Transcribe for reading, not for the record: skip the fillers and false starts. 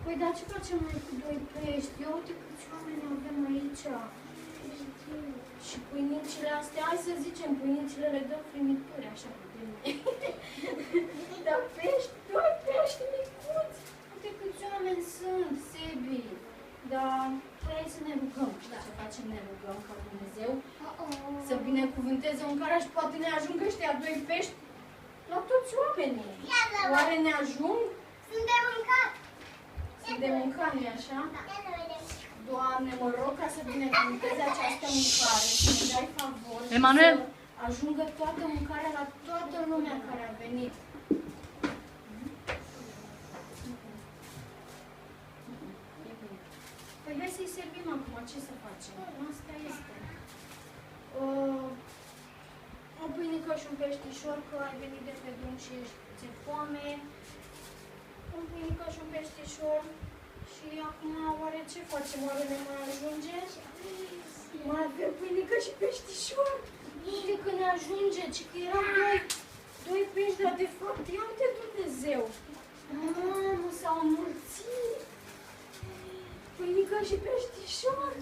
Păi, dar ce facem noi cu doi pești? Ia uite câți oameni avem aici. Și pâinicile astea, hai să zicem, pâinicile le dăm frimituri, așa, putem. Dar pești, doi pești micuți. Uite câți oameni sunt, Sebi. Dar hai să ne rugăm. Da. Ce facem? Ne rugăm ca Dumnezeu să binecuvânteze un care și poate ne ajung ăștia doi pești la toți oamenii. Oare ne ajung? Sunt de mâncat. Sunt de mâncat, nu-i așa? Da. Doamne, mă rog ca să binecuvânteze această mâncare, să ne dai favor Emanuel, și să ajungă toată mâncarea la toată lumea care a venit. Păi hai să-i servim acum, ce să facem? Asta este. O pâinică și un peștișor, că ai venit de pe drum și ți-e foame. Un pâinică și un peștișor. Și acum, oare ce facem? Oare ne mai ajunge? Mai avem pâinică și peștișor. Uite că ne ajunge, ci că erau doi pești, dar de fapt, ia uite Dumnezeu. Mamă, s-au înmulțit. Pâinică și peștișor.